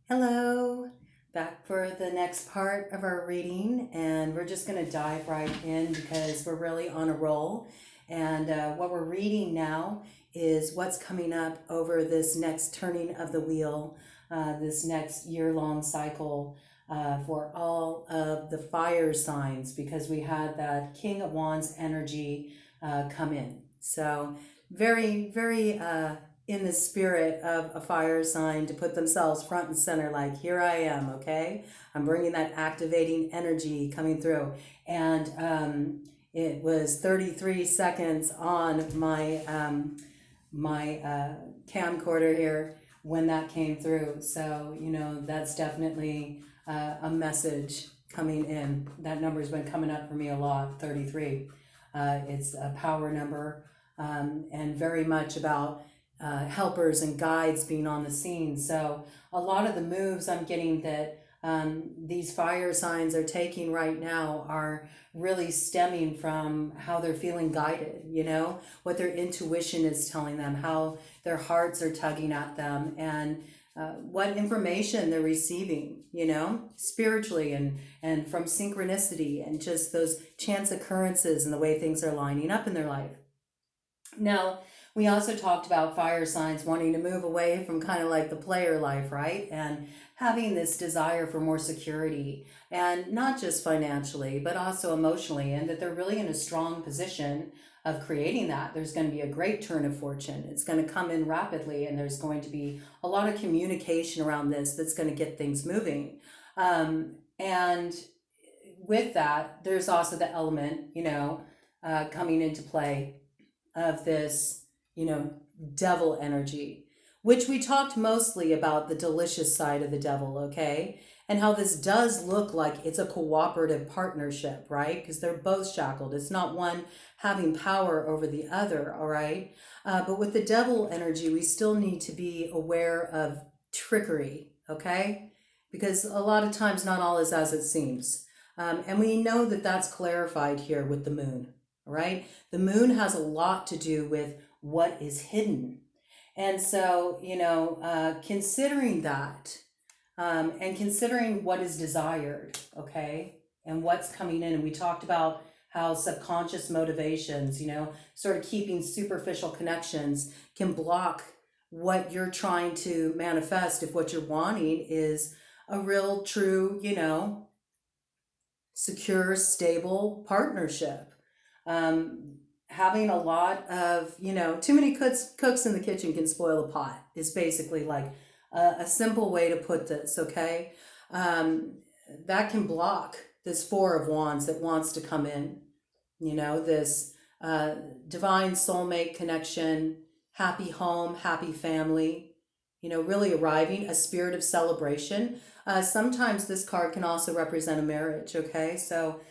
Hello, back for the next part of our reading, and we're just going to dive right in because we're really on a roll. And what we're reading now is what's coming up over this next turning of the wheel, this next year-long cycle for all of the fire signs, because we had that King of Wands energy come in. So very in the spirit of a fire sign to put themselves front and center, like, here I am, okay? I'm bringing that activating energy coming through. And it was 33 seconds on my camcorder here when that came through. So, that's definitely a message coming in. That number's been coming up for me a lot, 33. It's a power number, and very much about helpers and guides being on the scene. So a lot of the moves I'm getting that these fire signs are taking right now are really stemming from how they're feeling guided, what their intuition is telling them, how their hearts are tugging at them, and what information they're receiving, spiritually and from synchronicity and just those chance occurrences and the way things are lining up in their life. Now, we also talked about fire signs wanting to move away from kind of like the player life, right? And having this desire for more security, and not just financially, but also emotionally, and that they're really in a strong position of creating that. There's going to be a great turn of fortune. It's going to come in rapidly, and there's going to be a lot of communication around this that's going to get things moving. And with that, there's also the element, coming into play of this, devil energy, which we talked mostly about the delicious side of the devil, okay? And how this does look like it's a cooperative partnership, right? Because they're both shackled. It's not one having power over the other, all right? But with the devil energy, we still need to be aware of trickery, okay? Because a lot of times not all is as it seems. And we know that that's clarified here with the moon, right? The moon has a lot to do with what is hidden. And so, considering that, and considering what is desired, okay, and what's coming in. And we talked about how subconscious motivations, sort of keeping superficial connections can block what you're trying to manifest if what you're wanting is a real, true, secure, stable partnership. Having a lot of, too many cooks in the kitchen can spoil the pot is basically like a simple way to put this, okay? That can block this Four of Wands that wants to come in, this divine soulmate connection, happy home, happy family, really arriving, a spirit of celebration. Sometimes this card can also represent a marriage, okay? So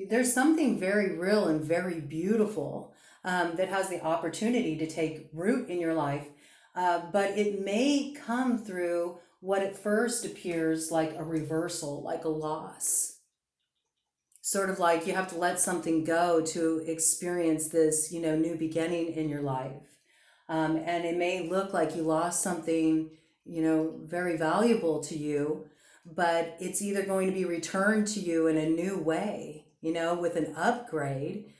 there's something very real and very beautiful that has the opportunity to take root in your life, but it may come through what at first appears like a reversal, like a loss. Sort of like you have to let something go to experience this, new beginning in your life. And it may look like you lost something, very valuable to you, but it's either going to be returned to you in a new way, with an upgrade,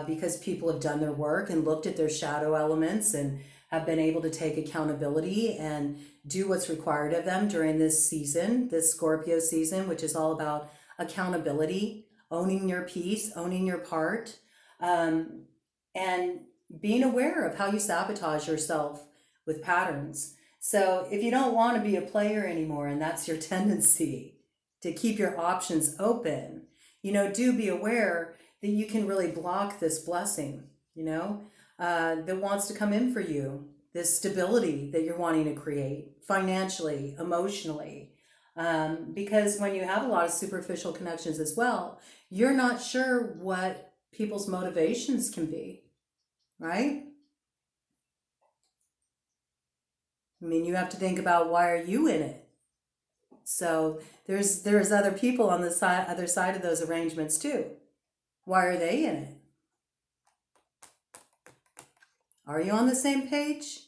because people have done their work and looked at their shadow elements and have been able to take accountability and do what's required of them during this season, this Scorpio season, which is all about accountability, owning your piece, owning your part, and being aware of how you sabotage yourself with patterns. So if you don't want to be a player anymore, and that's your tendency to keep your options open, do be aware that you can really block this blessing, that wants to come in for you, this stability that you're wanting to create financially, emotionally. Because when you have a lot of superficial connections as well, you're not sure what people's motivations can be, right? I mean, you have to think about, why are you in it? So there's other people on the other side of those arrangements too. Why are they in it? Are you on the same page?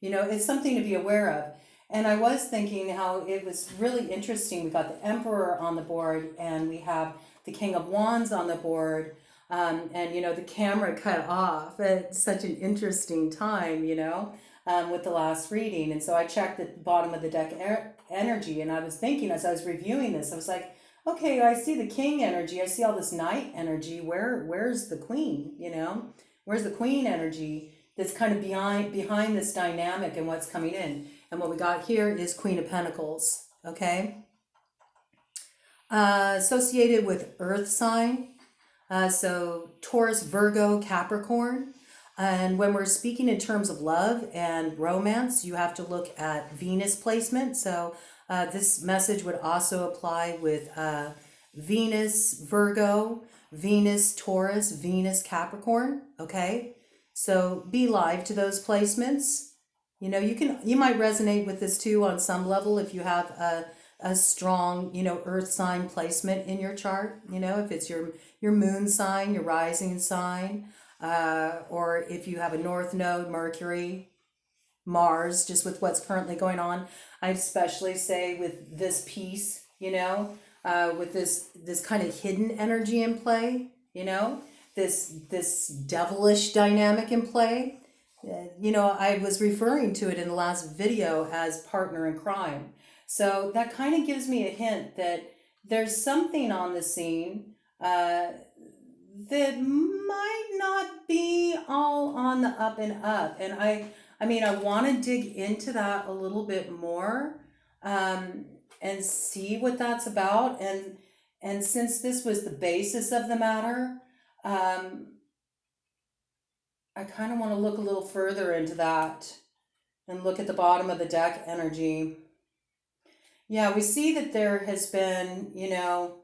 It's something to be aware of. And I was thinking how it was really interesting. We got the Emperor on the board, and we have the King of Wands on the board. And, you know, the camera cut off at such an interesting time, you know, with the last reading. And so I checked the bottom of the deck energy, and I was thinking as I was reviewing this, I was like, okay, I see the King energy. I see all this Knight energy. Where's the Queen, you know? Where's the Queen energy that's kind of behind this dynamic and what's coming in? And what we got here is Queen of Pentacles, okay? Associated with Earth sign. So Taurus, Virgo, Capricorn. And when we're speaking in terms of love and romance, you have to look at Venus placement. So this message would also apply with Venus, Virgo, Venus, Taurus, Venus, Capricorn. Okay, so be live to those placements. You know, you might resonate with this too on some level if you have a strong, you know, earth sign placement in your chart. You know, if it's your moon sign, your rising sign, or if you have a north node, Mercury, Mars, just with what's currently going on. I especially say with this piece, you know, with this kind of hidden energy in play, you know, this devilish dynamic in play. You know, I was referring to it in the last video as partner in crime. So that kind of gives me a hint that there's something on the scene that might not be all on the up and up. And I mean, I want to dig into that a little bit more and see what that's about. And since this was the basis of the matter, I kind of want to look a little further into that and look at the bottom of the deck energy. Yeah, we see that there has been, you know,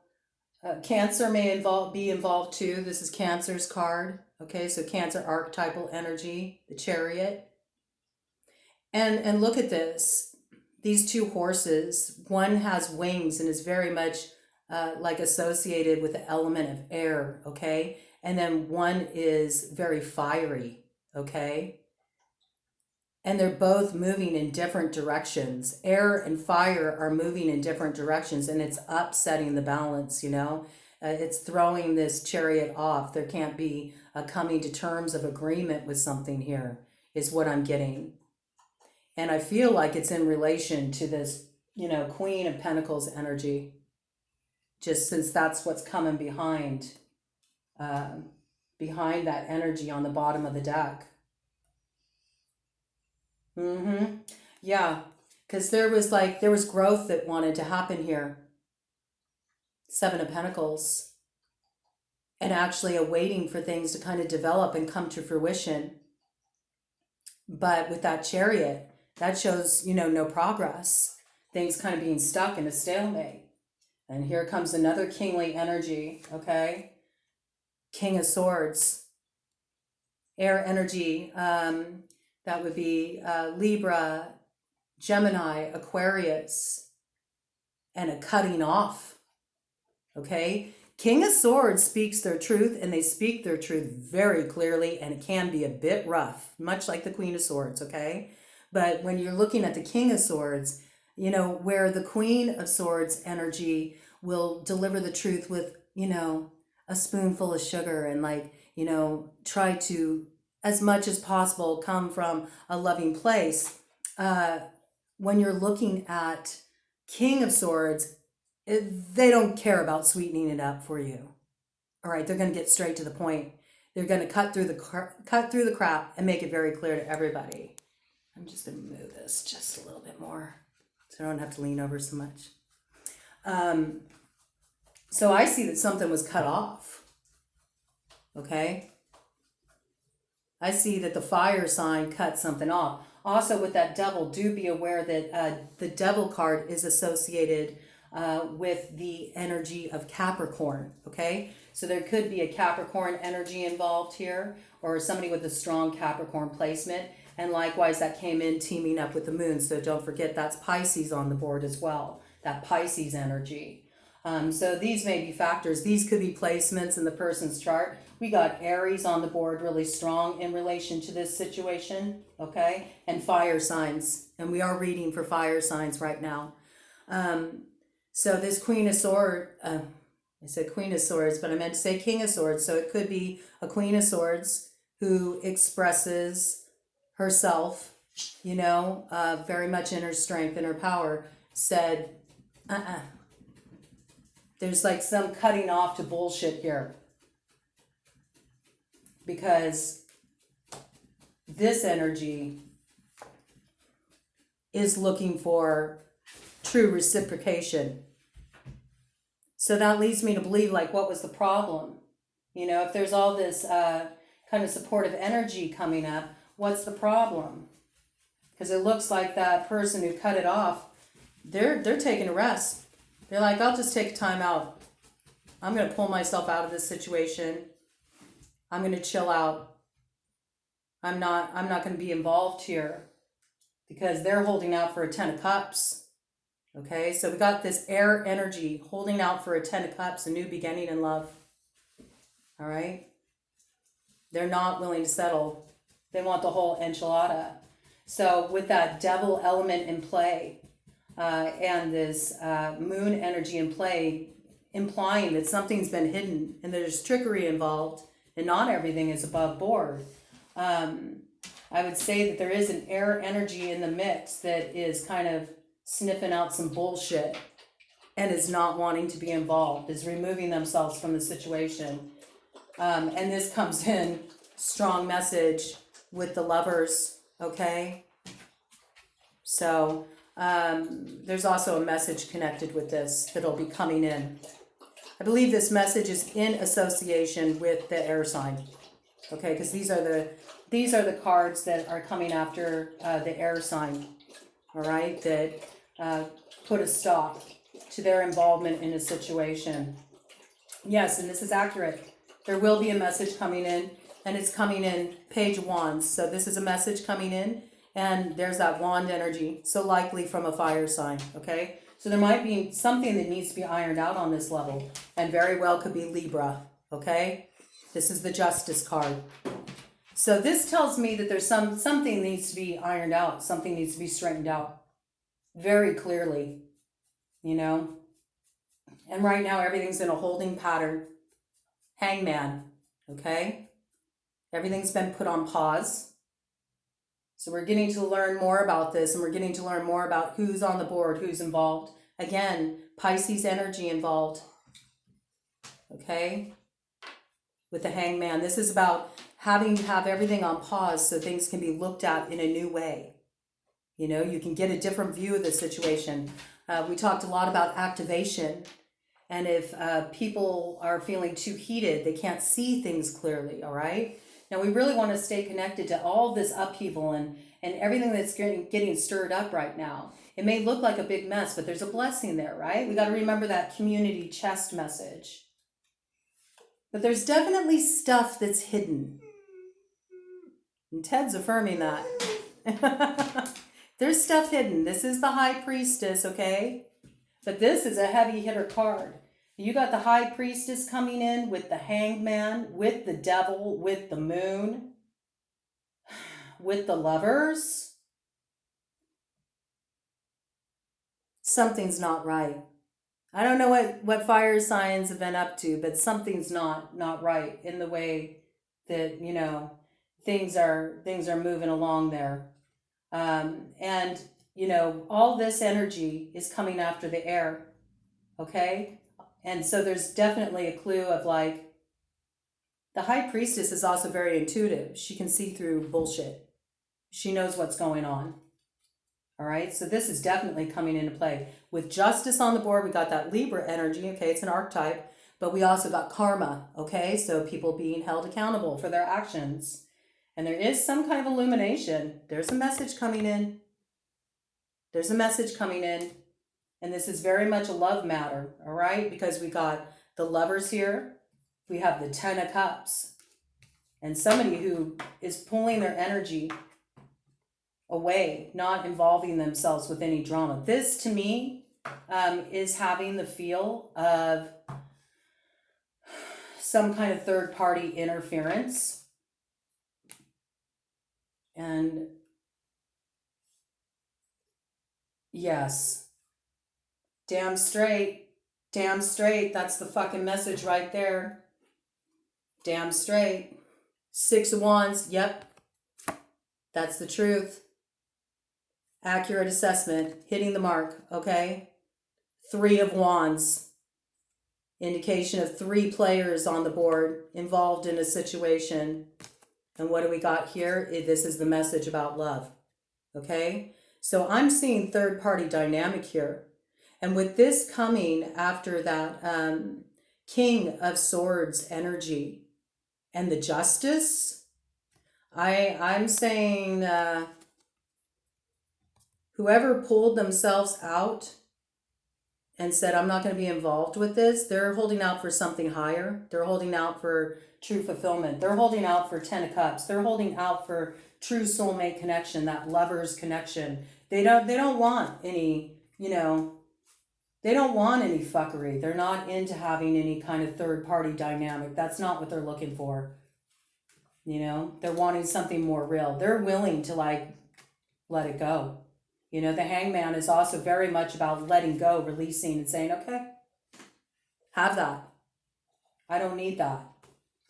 Cancer may be involved too. This is Cancer's card. Okay, so Cancer archetypal energy, the Chariot. And look at this. These two horses, one has wings and is very much like associated with the element of air, okay? And then one is very fiery, okay? And they're both moving in different directions. Air and fire are moving in different directions, and it's upsetting the balance, you know? It's throwing this chariot off. There can't be a coming to terms of agreement with something here, is what I'm getting. And I feel like it's in relation to this, you know, Queen of Pentacles energy, just since that's what's coming behind that energy on the bottom of the deck. Yeah, because there was growth that wanted to happen here. Seven of Pentacles. And actually awaiting for things to kind of develop and come to fruition. But with that Chariot, that shows, you know, no progress. Things kind of being stuck in a stalemate. And here comes another kingly energy, okay? King of Swords. Air energy, that would be Libra, Gemini, Aquarius, and a cutting off, okay? King of Swords speaks their truth, and they speak their truth very clearly, and it can be a bit rough, much like the Queen of Swords, okay? But when you're looking at the King of Swords, you know, where the Queen of Swords energy will deliver the truth with, you know, a spoonful of sugar and, like, you know, try to, as much as possible, come from a loving place. When you're looking at King of Swords, they don't care about sweetening it up for you. All right, they're going to get straight to the point. They're going to cut through the crap and make it very clear to everybody. I'm just going to move this just a little bit more so I don't have to lean over so much. So I see that something was cut off. Okay? I see that the fire sign cut something off. Also with that devil, do be aware that the devil card is associated with the energy of Capricorn, okay? So there could be a Capricorn energy involved here, or somebody with a strong Capricorn placement. And likewise, that came in teaming up with the moon. So don't forget, that's Pisces on the board as well, that Pisces energy. So these may be factors. These could be placements in the person's chart. We got Aries on the board really strong in relation to this situation, okay? And fire signs. And we are reading for fire signs right now. So this Queen of Swords, I said Queen of Swords, but I meant to say King of Swords. So it could be a Queen of Swords who expresses herself, you know, very much in her strength and her power, said, there's like some cutting off to bullshit here. Because this energy is looking for true reciprocation. So that leads me to believe, like, what was the problem? You know, if there's all this kind of supportive energy coming up, what's the problem? Because it looks like that person who cut it off, they're taking a rest. They're like, I'll just take a time out. I'm going to pull myself out of this situation. I'm going to chill out. I'm not going to be involved here, because they're holding out for a 10 of cups. Okay, so we got this air energy holding out for a 10 of cups, a new beginning in love. All right. They're not willing to settle. They want the whole enchilada. So with that devil element in play, and this moon energy in play, implying that something's been hidden and there's trickery involved and not everything is above board. I would say that there is an air energy in the mix that is kind of sniffing out some bullshit and is not wanting to be involved, is removing themselves from the situation. And this comes in strong message with the Lovers, okay? So there's also a message connected with this that'll be coming in. I believe this message is in association with the air sign, okay? Because these are the cards that are coming after the air sign, all right? That put a stop to their involvement in a situation. Yes, and this is accurate. There will be a message coming in, and it's coming in page wands. So this is a message coming in, and there's that wand energy, so likely from a fire sign, okay? So there might be something that needs to be ironed out on this level, and very well could be Libra, okay? This is the Justice card. So this tells me that there's something needs to be ironed out, something needs to be straightened out very clearly, you know? And right now everything's in a holding pattern. Hangman, okay? Everything's been put on pause. So we're getting to learn more about this, and we're getting to learn more about who's on the board, who's involved. Again, Pisces energy involved, okay? With the Hangman. This is about having to have everything on pause so things can be looked at in a new way. You know, you can get a different view of the situation. We talked a lot about activation. And if people are feeling too heated, they can't see things clearly, all right? Now, we really want to stay connected to all this upheaval and everything that's getting stirred up right now. It may look like a big mess, but there's a blessing there, right? We got to remember that community chest message. But there's definitely stuff that's hidden. And Ted's affirming that. There's stuff hidden. This is the High Priestess, okay? But this is a heavy hitter card. You got the High Priestess coming in with the Hangman, with the Devil, with the Moon, with the Lovers. Something's not right. I don't know what fire signs have been up to, but something's not right in the way that, you know, things are moving along there. And, you know, all this energy is coming after the air, okay? And so there's definitely a clue of, like, the High Priestess is also very intuitive. She can see through bullshit. She knows what's going on. All right, so this is definitely coming into play. With Justice on the board, we got that Libra energy, okay? It's an archetype, but we also got karma, okay? So people being held accountable for their actions. And there is some kind of illumination. There's a message coming in. There's a message coming in. And this is very much a love matter, all right? Because we got the Lovers here. We have the 10 of Cups. And somebody who is pulling their energy away, not involving themselves with any drama. This, to me, is having the feel of some kind of third party interference. And yes, damn straight. Damn straight. That's the fucking message right there. Damn straight. 6 of Wands. Yep. That's the truth. Accurate assessment. Hitting the mark. Okay. 3 of Wands. Indication of 3 players on the board involved in a situation. And what do we got here? This is the message about love. Okay. So I'm seeing third party dynamic here. And with this coming after that King of Swords energy and the Justice, I'm saying whoever pulled themselves out and said, I'm not going to be involved with this, they're holding out for something higher. They're holding out for true fulfillment. They're holding out for 10 of Cups. They're holding out for true soulmate connection, that lover's connection. They don't want any, they don't want any fuckery. They're not into having any kind of third party dynamic. That's not what they're looking for. They're wanting something more real. They're willing to let it go. The Hangman is also very much about letting go, releasing and saying, okay, have that. I don't need that.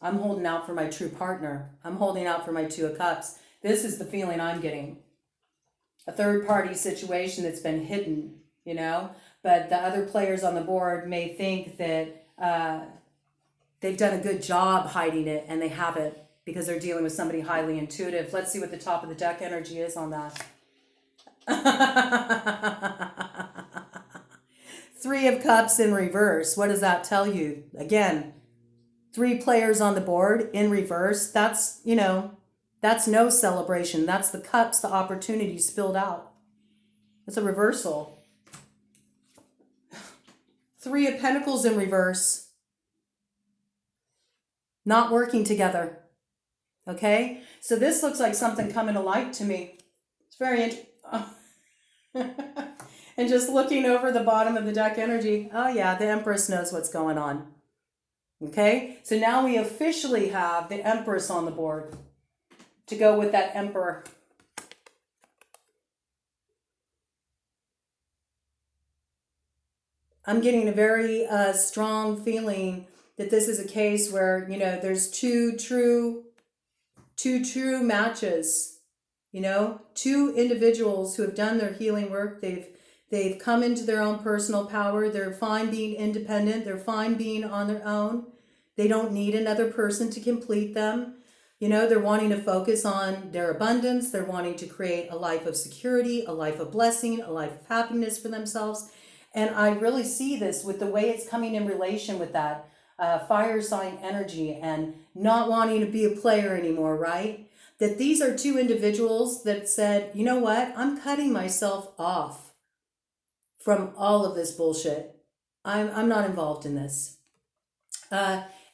I'm holding out for my true partner. I'm holding out for my 2 of Cups. This is the feeling I'm getting. A third party situation that's been hidden, but the other players on the board may think that they've done a good job hiding it, and they haven't, because they're dealing with somebody highly intuitive. Let's see what the top of the deck energy is on that. 3 of Cups in reverse. What does that tell you? Again, 3 players on the board in reverse. That's, that's no celebration. That's the cups, the opportunity spilled out. It's a reversal. 3 of Pentacles in reverse. Not working together. Okay? So this looks like something coming to light to me. It's very interesting. And just looking over the bottom of the deck energy. Oh yeah, the Empress knows what's going on. Okay? So now we officially have the Empress on the board to go with that Emperor. I'm getting a very strong feeling that this is a case where, there's two true matches, 2 individuals who have done their healing work. They've come into their own personal power. They're fine being independent. They're fine being on their own. They don't need another person to complete them. They're wanting to focus on their abundance. They're wanting to create a life of security, a life of blessing, a life of happiness for themselves. And I really see this with the way it's coming in relation with that fire sign energy and not wanting to be a player anymore, right? That these are 2 individuals that said, you know what? I'm cutting myself off from all of this bullshit. I'm not involved in this.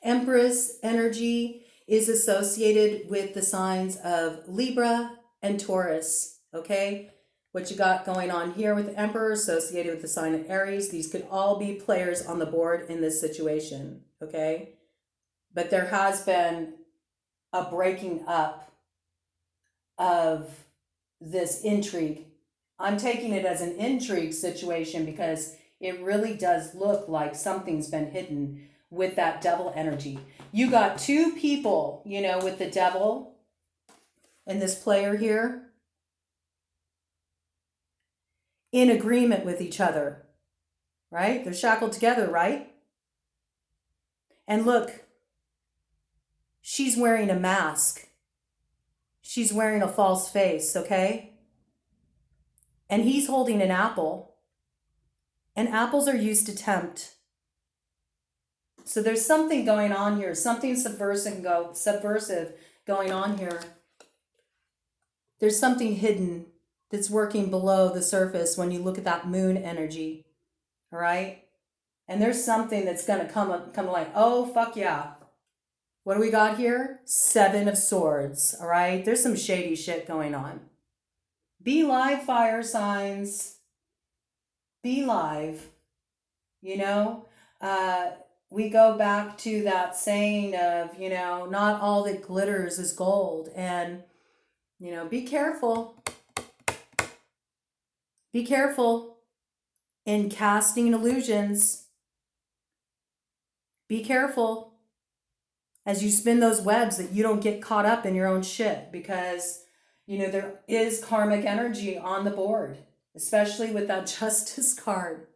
Empress energy is associated with the signs of Libra and Taurus, okay? What you got going on here with the Emperor associated with the sign of Aries. These could all be players on the board in this situation, okay? But there has been a breaking up of this intrigue. I'm taking it as an intrigue situation because it really does look like something's been hidden with that devil energy. You got 2 people, with the devil and this player here in agreement with each other, right? They're shackled together, right? And look, she's wearing a mask. She's wearing a false face, okay? And he's holding an apple. And apples are used to tempt. So there's something going on here, something subversive going on here. There's something hidden that's working below the surface when you look at that moon energy, all right? And there's something that's going to come like, oh, fuck yeah. What do we got here? 7 of Swords, all right? There's some shady shit going on. Be live, fire signs. be live, you know? We go back to that saying of, not all that glitters is gold. And, be careful. Be careful in casting illusions. Be careful as you spin those webs that you don't get caught up in your own shit, because, there is karmic energy on the board, especially with that Justice card.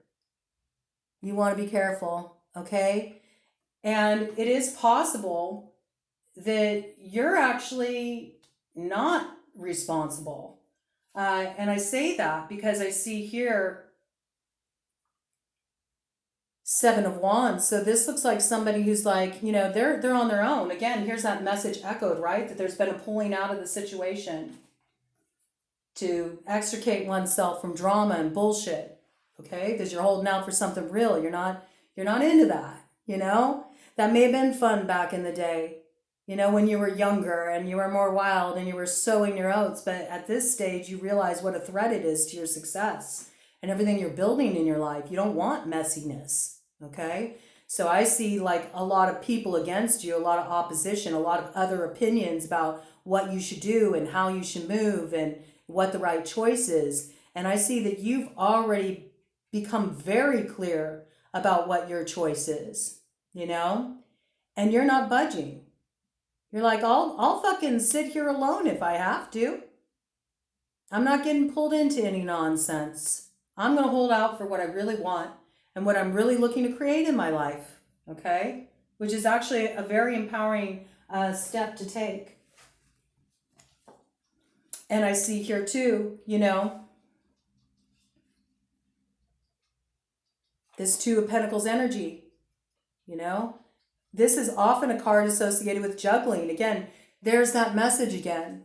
You want to be careful, okay? And it is possible that you're actually not responsible. And I say that because I see here 7 of Wands. So this looks like somebody who's like, they're on their own. Again, here's that message echoed, right? That there's been a pulling out of the situation to extricate oneself from drama and bullshit. Okay? Because you're holding out for something real. You're not into that, That may have been fun back in the day, when you were younger and you were more wild and you were sowing your oats. But at this stage, you realize what a threat it is to your success and everything you're building in your life. You don't want messiness, okay? So I see like a lot of people against you, a lot of opposition, a lot of other opinions about what you should do and how you should move and what the right choice is. And I see that you've already become very clear about what your choice is, and you're not budging. You're like, I'll fucking sit here alone if I have to. I'm not getting pulled into any nonsense. I'm going to hold out for what I really want and what I'm really looking to create in my life, okay? Which is actually a very empowering step to take. And I see here too, this Two of Pentacles energy, This is often a card associated with juggling. Again, there's that message again,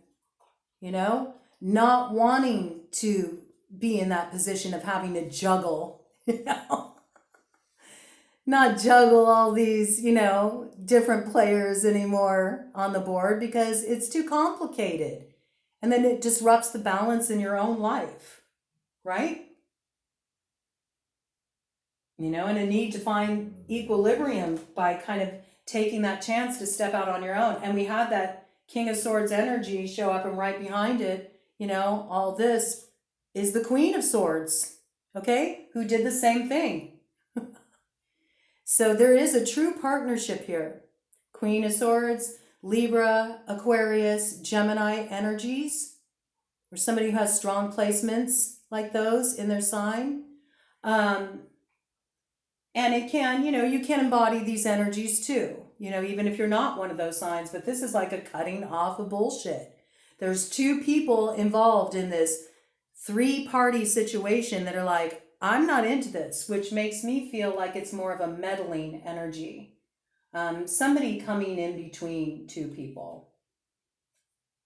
not wanting to be in that position of having to juggle, not juggle all these, different players anymore on the board because it's too complicated. And then it disrupts the balance in your own life, right? And a need to find equilibrium by kind of taking that chance to step out on your own. And we had that King of Swords energy show up, and right behind it, all this is the Queen of Swords, okay? Who did the same thing. So there is a true partnership here. Queen of Swords, Libra, Aquarius, Gemini energies, or somebody who has strong placements like those in their sign. And it can, you can embody these energies too, even if you're not one of those signs. But this is like a cutting off of bullshit. There's two people involved in this 3-party situation that are like, I'm not into this, which makes me feel like it's more of a meddling energy. Somebody coming in between two people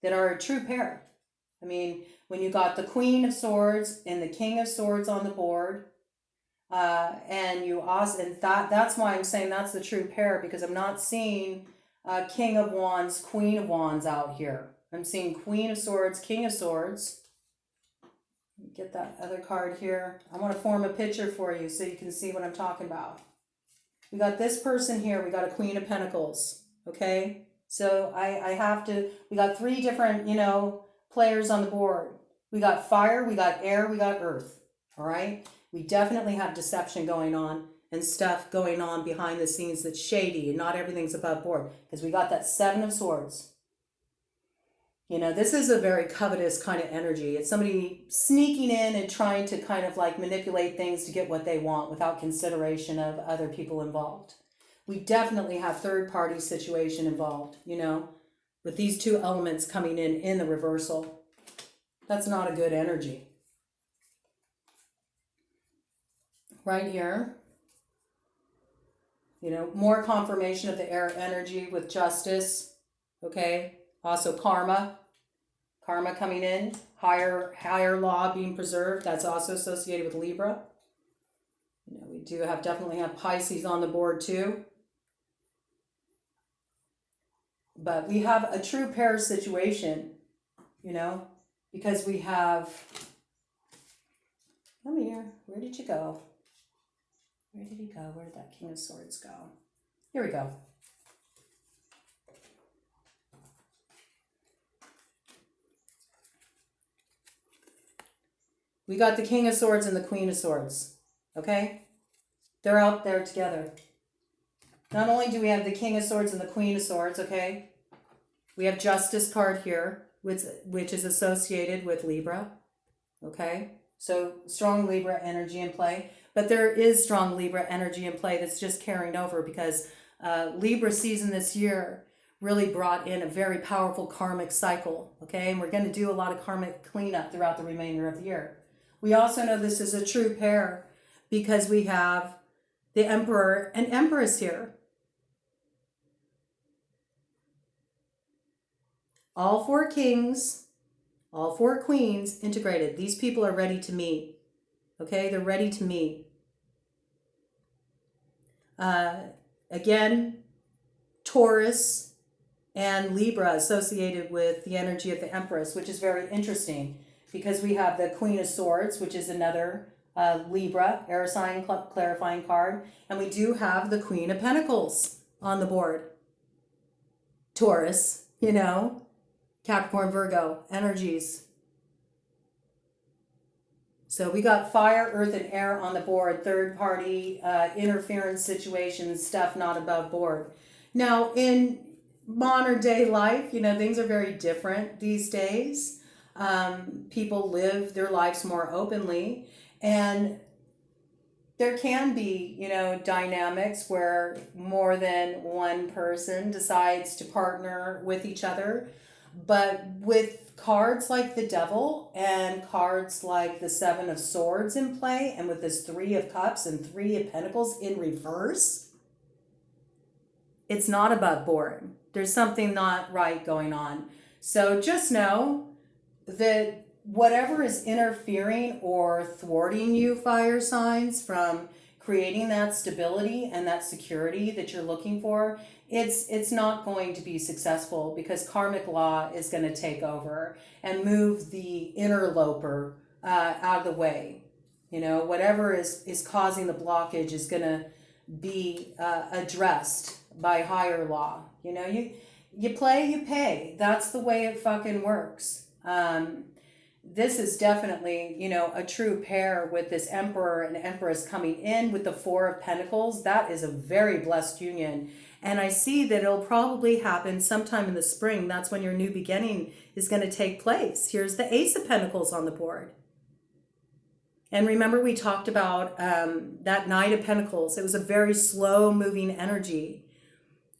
that are a true pair. I mean, when you got the Queen of Swords and the King of Swords on the board, and you also, and that's why I'm saying that's the true pair, because I'm not seeing King of Wands, Queen of Wands out here. I'm seeing Queen of Swords, King of Swords. Get that other card here. I want to form a picture for you so you can see what I'm talking about. We got this person here. We got a Queen of Pentacles. Okay? So I have to, we got 3 different, players on the board. We got fire, we got air, we got earth. All right? We definitely have deception going on and stuff going on behind the scenes that's shady, and not everything's above board, because we got that 7 of Swords. This is a very covetous kind of energy. It's somebody sneaking in and trying to kind of like manipulate things to get what they want without consideration of other people involved. We definitely have third-party situation involved, with these 2 elements coming in the reversal. That's not a good energy. Right here, more confirmation of the air energy with Justice, okay? Also karma coming in, higher law being preserved. That's also associated with Libra. We do definitely have Pisces on the board too. But we have a true pair situation, because we have, Come here. Where did you go? Where did he go? Where did that King of Swords go? Here we go. We got the King of Swords and the Queen of Swords. Okay? They're out there together. Not only do we have the King of Swords and the Queen of Swords, okay? We have Justice card here, which is associated with Libra. Okay? So strong Libra energy in play. But there is strong Libra energy in play that's just carrying over because Libra season this year really brought in a very powerful karmic cycle. Okay? And we're going to do a lot of karmic cleanup throughout the remainder of the year. We also know this is a true pair because we have the Emperor and Empress here. All four kings, all four queens integrated. These people are ready to meet. Okay, they're ready to meet. Again, Taurus and Libra associated with the energy of the Empress, which is very interesting because we have the Queen of Swords, which is another Libra, air sign clarifying card. And we do have the Queen of Pentacles on the board. Taurus, you know, Capricorn, Virgo, energies. So we got fire, earth, and air on the board. Third party interference situations, stuff not above board. Now, in modern day life, you know, things are very different these days. People live their lives more openly. And there can be, you know, dynamics where more than one person decides to partner with each other. But with cards like the Devil and cards like the Seven of Swords in play, and with this Three of Cups and Three of Pentacles in reverse, it's not above board. There's something not right going on. So just know that whatever is interfering or thwarting you, fire signs, from creating that stability and that security that you're looking for, it's not going to be successful because karmic law is going to take over and move the interloper out of the way. You know, whatever is causing the blockage is going to be addressed by higher law. You know, you play, you pay. That's the way it fucking works. This is definitely, you know, a true pair with this Emperor and Empress coming in with the Four of Pentacles. That is a very blessed union. And I see that it'll probably happen sometime in the spring. That's when your new beginning is going to take place. Here's the Ace of Pentacles on the board. And remember, we talked about that Knight of Pentacles. It was a very slow moving energy.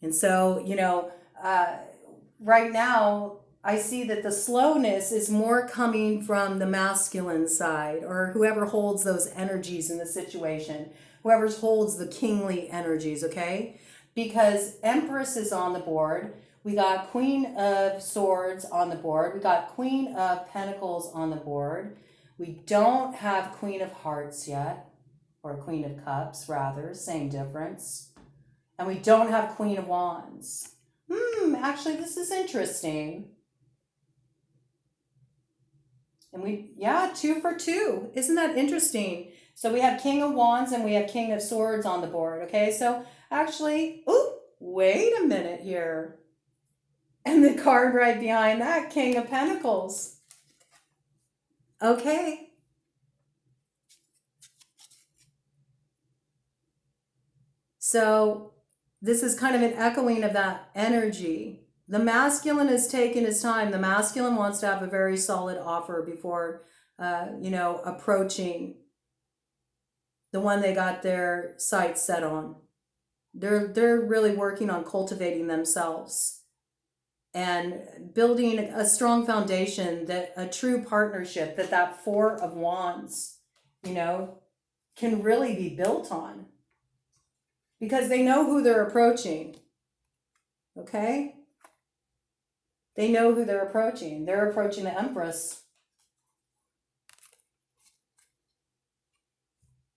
And so, you know, right now, I see that the slowness is more coming from the masculine side, or whoever holds those energies in the situation, whoever holds the kingly energies, okay? Because Empress is on the board. We got Queen of Swords on the board. We got Queen of Pentacles on the board. We don't have Queen of Hearts yet, or Queen of Cups, rather, same difference. And we don't have Queen of Wands. Actually, this is interesting. And yeah, 2 for 2. Isn't that interesting? So we have King of Wands and we have King of Swords on the board, okay? So actually, wait a minute here. And the card right behind that, King of Pentacles. Okay. So this is kind of an echoing of that energy. The masculine is taking his time. The masculine wants to have a very solid offer before, you know, approaching the one they got their sights set on. They're really working on cultivating themselves and building a strong foundation, that a true partnership, that Four of Wands, you know, can really be built on, because they know who they're approaching. Okay? They know who they're approaching. They're approaching the Empress.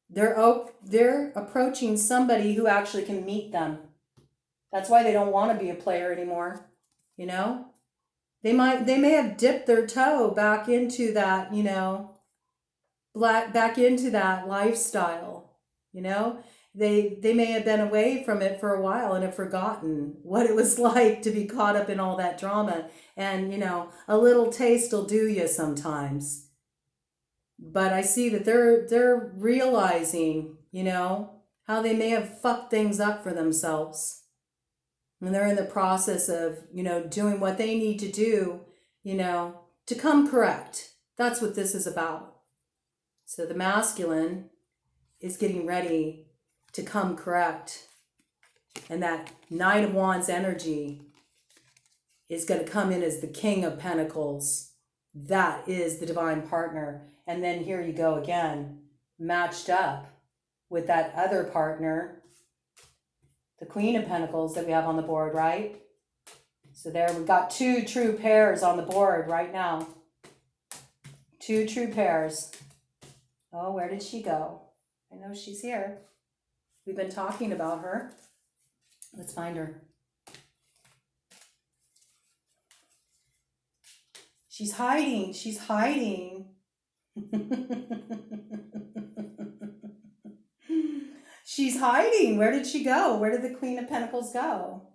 They're approaching somebody who actually can meet them. That's why they don't want to be a player anymore. You know? They may have dipped their toe back into that, you know, back into that lifestyle, you know? They may have been away from it for a while and have forgotten what it was like to be caught up in all that drama. And, a little taste will do you sometimes. But I see that they're realizing, how they may have fucked things up for themselves. And they're in the process of, doing what they need to do, to come correct. That's what this is about. So the masculine is getting ready to come correct. And that Knight of Wands energy is going to come in as the King of Pentacles. That is the divine partner. And then here you go again, matched up with that other partner, the Queen of Pentacles that we have on the board, right? So there we've got 2 true pairs on the board right now. 2 true pairs. Oh, where did she go? I know she's here. We've been talking about her. Let's find her. She's hiding. She's hiding. She's hiding. Where did she go? Where did the Queen of Pentacles go?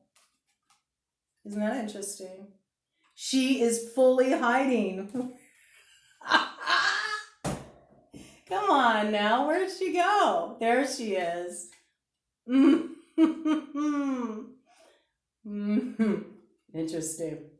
Isn't that interesting? She is fully hiding. Come on now. Where did she go? There she is. Interesting.